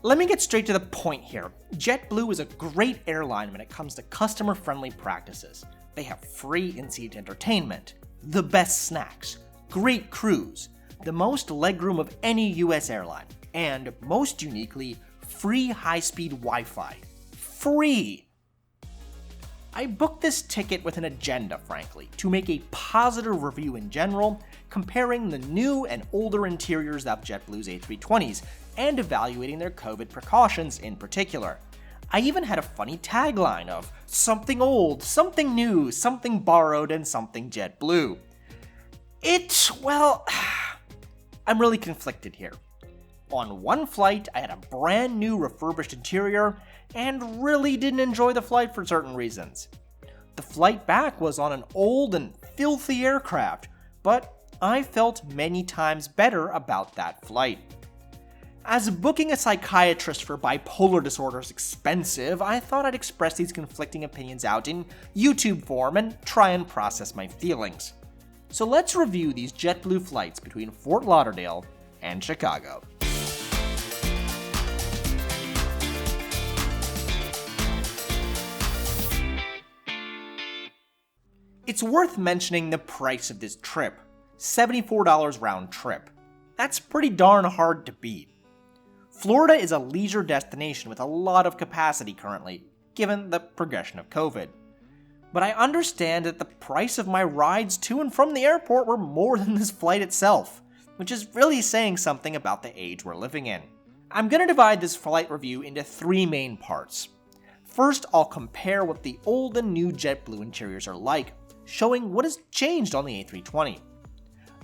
Let me get straight to the point here. JetBlue is a great airline when it comes to customer-friendly practices. They have free in-seat entertainment, the best snacks, great crews, the most legroom of any US airline, and most uniquely, free high-speed Wi-Fi. Free! I booked this ticket with an agenda, frankly, to make a positive review in general, comparing the new and older interiors of JetBlue's A320s, and evaluating their COVID precautions in particular. I even had a funny tagline of something old, something new, something borrowed, and something JetBlue. I'm really conflicted here. On one flight, I had a brand new refurbished interior, and really didn't enjoy the flight for certain reasons. The flight back was on an old and filthy aircraft, but I felt many times better about that flight. As booking a psychiatrist for bipolar disorder is expensive, I thought I'd express these conflicting opinions out in YouTube form and try and process my feelings. So let's review these JetBlue flights between Fort Lauderdale and Chicago. It's worth mentioning the price of this trip, $74 round trip. That's pretty darn hard to beat. Florida is a leisure destination with a lot of capacity currently, given the progression of COVID. But I understand that the price of my rides to and from the airport were more than this flight itself, which is really saying something about the age we're living in. I'm going to divide this flight review into three main parts. First, I'll compare what the old and new JetBlue interiors are like, showing what has changed on the A320.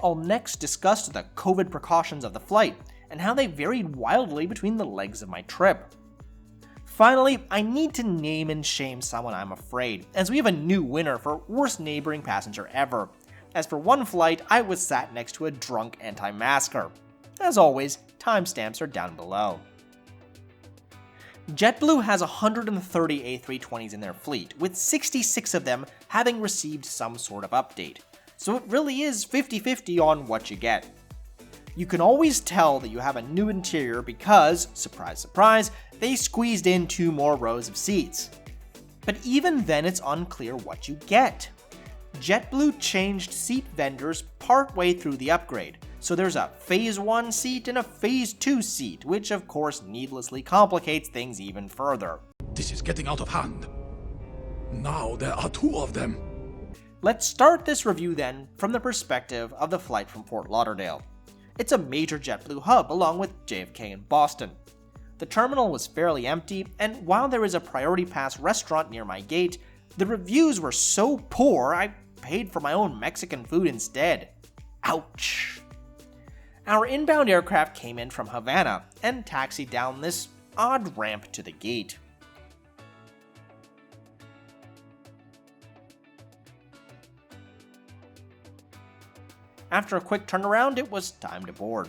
I'll next discuss the COVID precautions of the flight and how they varied wildly between the legs of my trip. Finally, I need to name and shame someone, I'm afraid, as we have a new winner for worst neighboring passenger ever. As for one flight, I was sat next to a drunk anti-masker. As always, timestamps are down below. JetBlue has 130 A320s in their fleet, with 66 of them having received some sort of update. So it really is 50-50 on what you get. You can always tell that you have a new interior because, surprise surprise, they squeezed in 2 more rows of seats. But even then it's unclear what you get. JetBlue changed seat vendors partway through the upgrade, so there's a Phase 1 seat and a Phase 2 seat, which of course needlessly complicates things even further. This is getting out of hand. Now there are 2 of them. Let's start this review then from the perspective of the flight from Fort Lauderdale. It's a major JetBlue hub along with JFK and Boston. The terminal was fairly empty, and while there is a Priority Pass restaurant near my gate, the reviews were so poor I paid for my own Mexican food instead. Ouch. Our inbound aircraft came in from Havana and taxied down this odd ramp to the gate. After a quick turnaround, it was time to board.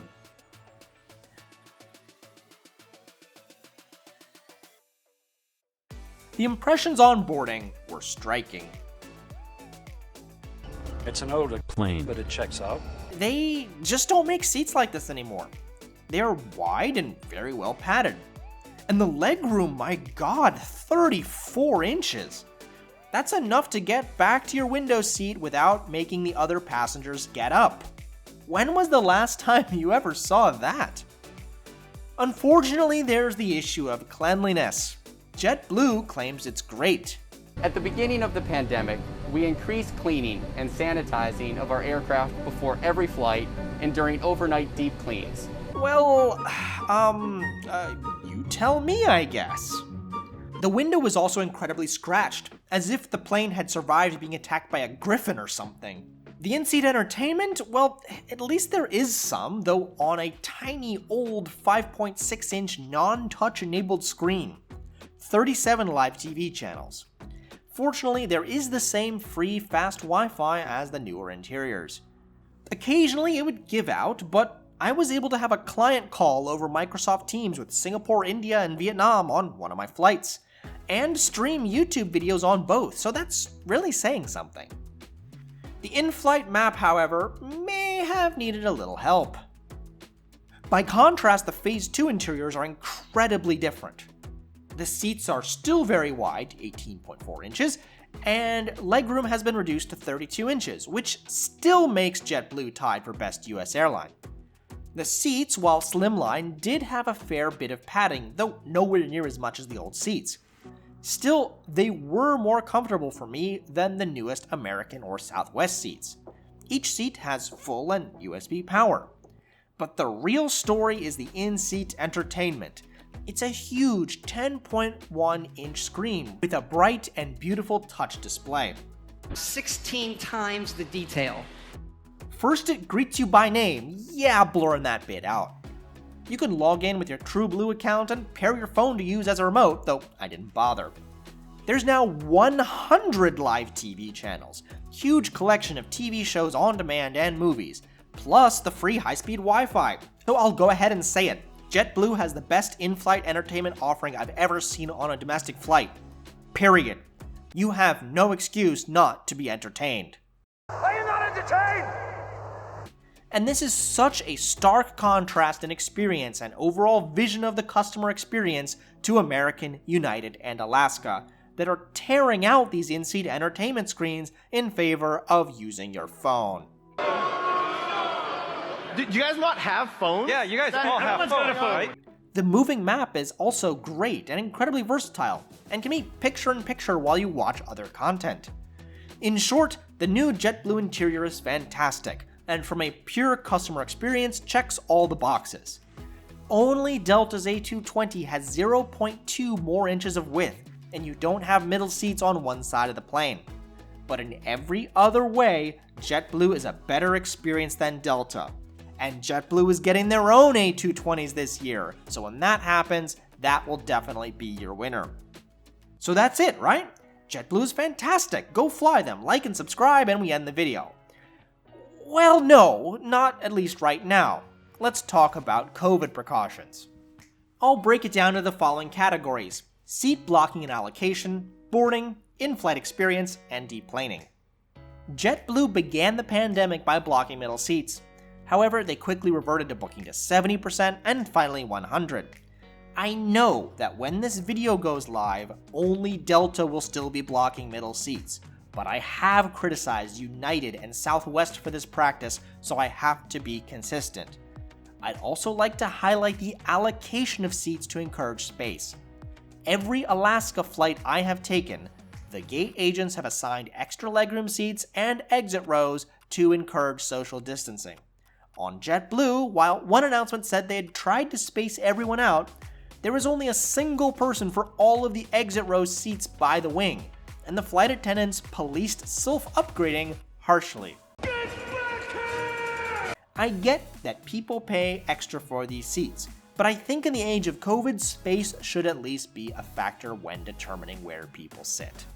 The impressions on boarding were striking. It's an older plane, but it checks out. They just don't make seats like this anymore. They are wide and very well padded. And the legroom, my god, 34 inches. That's enough to get back to your window seat without making the other passengers get up. When was the last time you ever saw that? Unfortunately, there's the issue of cleanliness. JetBlue claims it's great. At the beginning of the pandemic, we increased cleaning and sanitizing of our aircraft before every flight and during overnight deep cleans. Well, you tell me, I guess. The window was also incredibly scratched, as if the plane had survived being attacked by a griffin or something. The in-seat entertainment, well, at least there is some, though on a tiny old 5.6-inch non-touch enabled screen. 37 live TV channels. Fortunately, there is the same free fast Wi-Fi as the newer interiors. Occasionally it would give out, but I was able to have a client call over Microsoft Teams with Singapore, India, and Vietnam on one of my flights, and stream YouTube videos on both, so that's really saying something. The in-flight map, however, may have needed a little help. By contrast, the Phase 2 interiors are incredibly different. The seats are still very wide, 18.4 inches, and legroom has been reduced to 32 inches, which still makes JetBlue tied for best US airline. The seats, while slimline, did have a fair bit of padding, though nowhere near as much as the old seats. Still, they were more comfortable for me than the newest American or Southwest seats. Each seat has full and USB power. But the real story is the in-seat entertainment. It's a huge 10.1-inch screen with a bright and beautiful touch display. 16 times the detail. First, it greets you by name. Yeah, blurring that bit out. You can log in with your TrueBlue account and pair your phone to use as a remote, though I didn't bother. There's now 100 live TV channels, huge collection of TV shows on demand and movies, plus the free high-speed Wi-Fi. So I'll go ahead and say it. JetBlue has the best in-flight entertainment offering I've ever seen on a domestic flight. Period. You have no excuse not to be entertained. Are you not entertained? And this is such a stark contrast in experience and overall vision of the customer experience to American, United, and Alaska that are tearing out these in-seat entertainment screens in favor of using your phone. Do you guys not have phones? Yeah, you guys all have phones, right? The moving map is also great and incredibly versatile, and can be picture-in-picture while you watch other content. In short, the new JetBlue interior is fantastic, and from a pure customer experience, checks all the boxes. Only Delta's A220 has 0.2 more inches of width, and you don't have middle seats on one side of the plane. But in every other way, JetBlue is a better experience than Delta. And JetBlue is getting their own A220s this year, so when that happens, that will definitely be your winner. So that's it, right? JetBlue is fantastic, go fly them, like and subscribe, and we end the video. Well, no, not at least right now. Let's talk about COVID precautions. I'll break it down to the following categories: seat blocking and allocation, boarding, in-flight experience, and deplaning. JetBlue began the pandemic by blocking middle seats. However, they quickly reverted to booking to 70% and finally 100%. I know that when this video goes live, only Delta will still be blocking middle seats, but I have criticized United and Southwest for this practice, so I have to be consistent. I'd also like to highlight the allocation of seats to encourage space. Every Alaska flight I have taken, the gate agents have assigned extra legroom seats and exit rows to encourage social distancing. On JetBlue, while one announcement said they had tried to space everyone out, there was only a single person for all of the exit row seats by the wing, and the flight attendants policed self-upgrading harshly. I get that people pay extra for these seats, but I think in the age of COVID, space should at least be a factor when determining where people sit.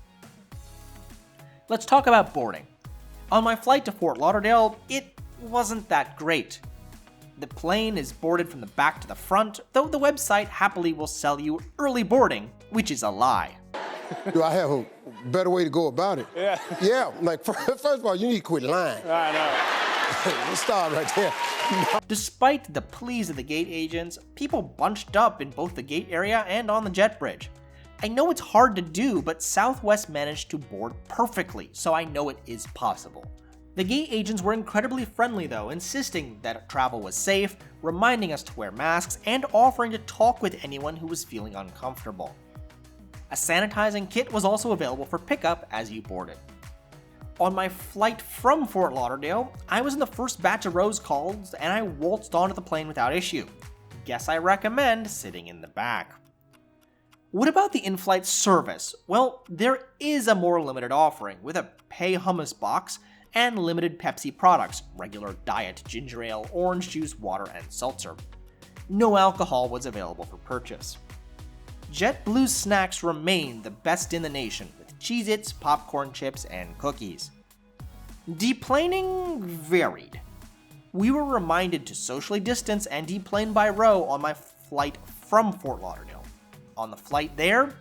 Let's talk about boarding. On my flight to Fort Lauderdale, it wasn't that great. The plane is boarded from the back to the front, though the website happily will sell you early boarding, which is a lie. Do I have a better way to go about it? Yeah, like first of all, you need to quit lying. I know. Let's start right there. Despite the pleas of the gate agents, people bunched up in both the gate area and on the jet bridge. I know it's hard to do, but Southwest managed to board perfectly, so I know it is possible. The gate agents were incredibly friendly though, insisting that travel was safe, reminding us to wear masks, and offering to talk with anyone who was feeling uncomfortable. A sanitizing kit was also available for pickup as you boarded. On my flight from Fort Lauderdale, I was in the first batch of rows called, and I waltzed onto the plane without issue. Guess I recommend sitting in the back. What about the in-flight service? Well, there is a more limited offering, with a pay hummus box and limited Pepsi products, regular diet ginger ale, orange juice, water, and seltzer. No alcohol was available for purchase. JetBlue's snacks remain the best in the nation, with Cheez-Its, popcorn chips, and cookies. Deplaning varied. We were reminded to socially distance and deplane by row on my flight from Fort Lauderdale. On the flight there,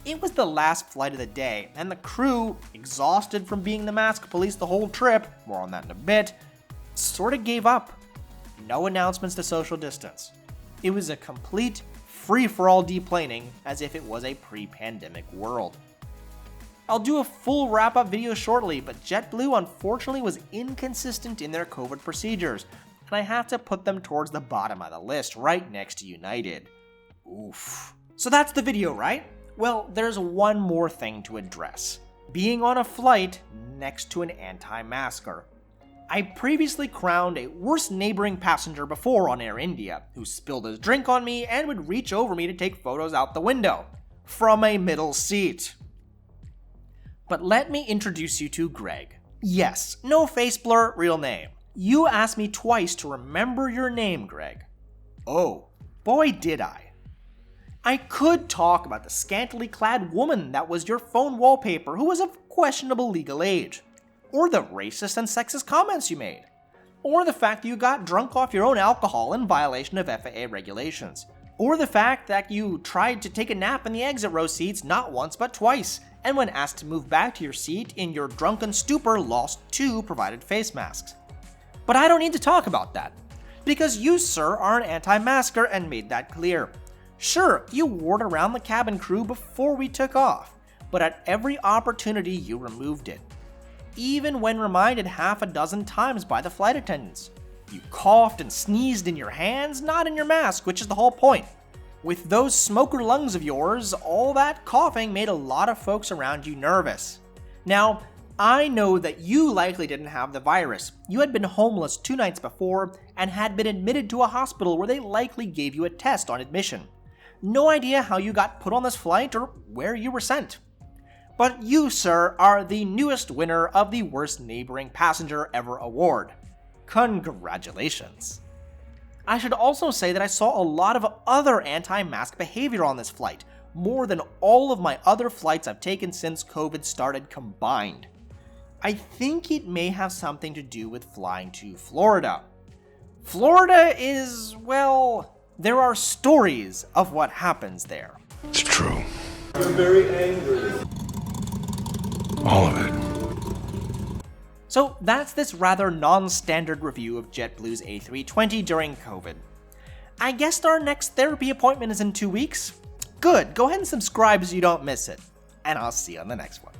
it was the last flight of the day, and the crew, exhausted from being the mask police the whole trip, more on that in a bit, sorta gave up. No announcements to social distance. It was a complete free-for-all deplaning as if it was a pre-pandemic world. I'll do a full wrap-up video shortly, but JetBlue unfortunately was inconsistent in their COVID procedures, and I have to put them towards the bottom of the list, right next to United. Oof. So that's the video, right? Well, there's one more thing to address. Being on a flight next to an anti-masker. I previously crowned a worst neighboring passenger before on Air India, who spilled his drink on me and would reach over me to take photos out the window. From a middle seat. But let me introduce you to Greg. Yes, no face blur, real name. You asked me twice to remember your name, Greg. Oh, boy did I. I could talk about the scantily clad woman that was your phone wallpaper who was of questionable legal age, or the racist and sexist comments you made, or the fact that you got drunk off your own alcohol in violation of FAA regulations, or the fact that you tried to take a nap in the exit row seats not once but twice, and when asked to move back to your seat in your drunken stupor lost 2 provided face masks. But I don't need to talk about that, because you, sir, are an anti-masker and made that clear. Sure, you wore it around the cabin crew before we took off, but at every opportunity you removed it. Even when reminded half a dozen times by the flight attendants. You coughed and sneezed in your hands, not in your mask, which is the whole point. With those smoker lungs of yours, all that coughing made a lot of folks around you nervous. Now, I know that you likely didn't have the virus. You had been homeless 2 nights before and had been admitted to a hospital where they likely gave you a test on admission. No idea how you got put on this flight or where you were sent. But you, sir, are the newest winner of the Worst Neighboring Passenger Ever award. Congratulations. I should also say that I saw a lot of other anti-mask behavior on this flight, more than all of my other flights I've taken since COVID started combined. I think it may have something to do with flying to Florida. Florida is, well, there are stories of what happens there. It's true. You're very angry. All of it. So that's this rather non-standard review of JetBlue's A320 during COVID. I guess our next therapy appointment is in 2 weeks? Good, go ahead and subscribe so you don't miss it. And I'll see you on the next one.